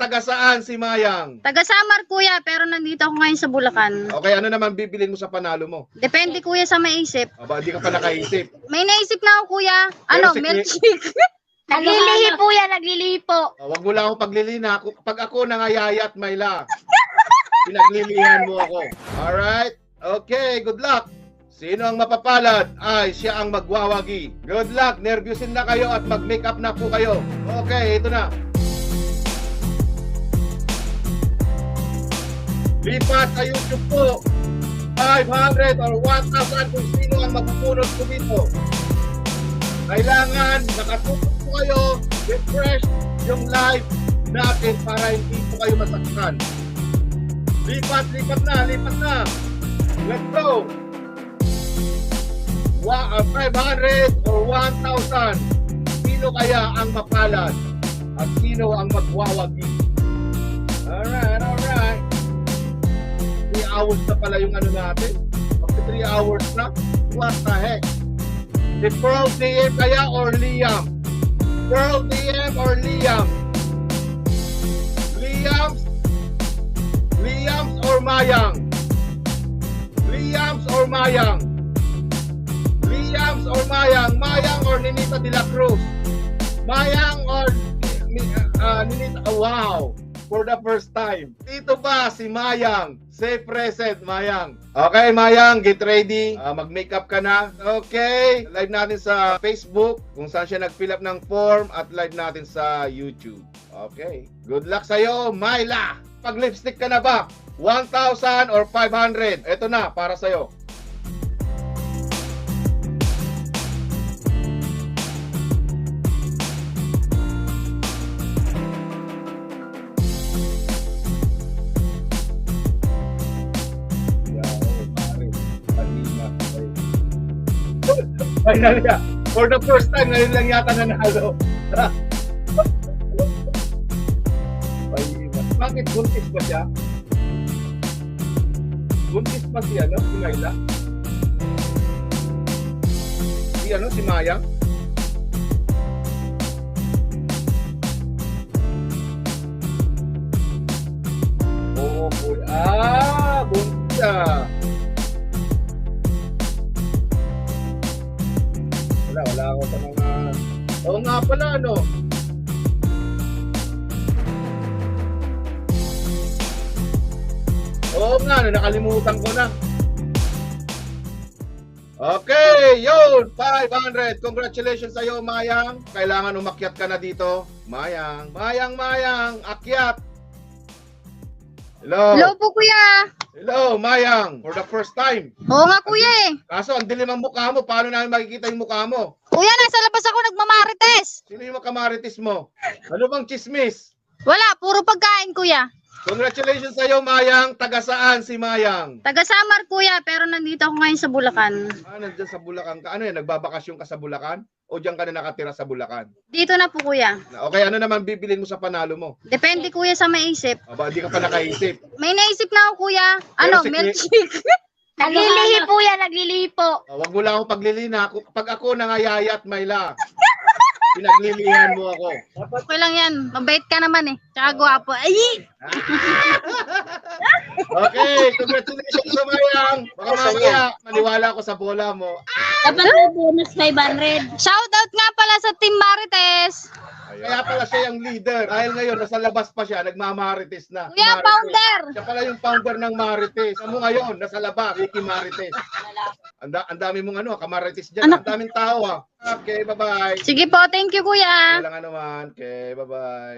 taga saan si Mayang? Taga Samar kuya, pero nandito ako ngayon sa Bulacan. Okay, ano naman bibilin mo sa panalo mo? Depende kuya sa maisip. Aba, hindi ka pa nakaisip. May naisip na ako kuya. Pero Ano, si milkshake. Naglilihi po yan, naglilihi po. Wag mo lang ako paglilina. Pag ako nangayayat, Mayla, pinaglilihan mo ako. Alright? Okay, good luck. Sino ang mapapalad? Ay, siya ang magwawagi. Good luck. Nervyusin na kayo at mag-make up na po kayo. Okay, ito na. Lipat sa YouTube po. 500 or 1,000 kung sino ang mapupunod ko dito. Kailangan nakatutok po kayo, refresh yung live natin para hindi po kayo masaktan. Lipat na. Let's go. 500 or 1,000. Sino kaya ang mapalad? At sino ang magwawagi? Alright. 3 hours na pala yung ano natin. After 3 hours na. What the heck? Si Pearl DM kaya or Liam? Pearl DM or Liam? Liams or Mayang? Liams or Mayang? Liams or Mayang? Mayang or Ninita de la Cruz? Mayang or Ninita? Wow! For the first time. Dito ba si Mayang? Say present, Mayang. Okay, Mayang, get ready. Mag-makeup ka na. Okay. Live natin sa Facebook kung saan siya nag-fill up ng form at live natin sa YouTube. Okay. Good luck sa'yo, Myla. Pag-lipstick ka na ba? 1,000 or 500? Ito na, para sa'yo. Finally, for the first time, ngayon lang yata nanalo. Bakit buntis ba siya? Buntis pa si si Myla? Si Mayang? Oo po. Buntis siya. Wala ako sa mga... Oo nga pala, ano? Oo nga, nakalimutan ko na. Okay, yun! 500! Congratulations sa'yo, Mayang. Kailangan umakyat ka na dito. Mayang, akyat! Hello! Hello po kuya. Hello, Mayang! For the first time. Oo nga kuya eh. Kaso, ang dilim ang mukha mo. Paano namin makikita yung mukha mo? Kuya, nasa labas ako nagmamarites. Sino yung makamaritis mo? Ano bang chismis? Wala, puro pagkain kuya. Congratulations sa'yo, Mayang. Taga saan si Mayang? Taga Samar kuya, pero nandito ako ngayon sa Bulacan. Nandiyan sa Bulacan ka. Ano yan, nagbabakasyon ka sa Bulacan? O diyan ka na nakatira sa Bulacan? Dito na po kuya. Okay, ano naman bibilin mo sa panalo mo? Depende kuya sa maisip. Aba, hindi ka pa nakaisip. May naisip na ako kuya. Pero Ano, si milkshake. Naglilihi po yan, naglilihi po. Wag mo lang ako paglilina. Pag ako nangayayat, Myla, pinaglilihan mo ako. Okay lang yan. Mabait ka naman eh. Tsaka gwapo. Ay! Okay, congratulations sa Mayang. Baka mamaya, maniwala ako sa bola mo. Dapat na bonus 500. Shoutout nga pala sa Team Marites. Kaya pala siya yung leader. Dahil ngayon, nasa labas pa siya, nagmamarites na. Kuya, Marites. founder. Siya pala yung founder ng Marites. Ano ngayon, nasa labas, Ricky Marites. Ang dami mong kamarites dyan. Ang daming tao Okay, bye-bye. Sige po, thank you kuya. Walang anuman. Okay, bye-bye.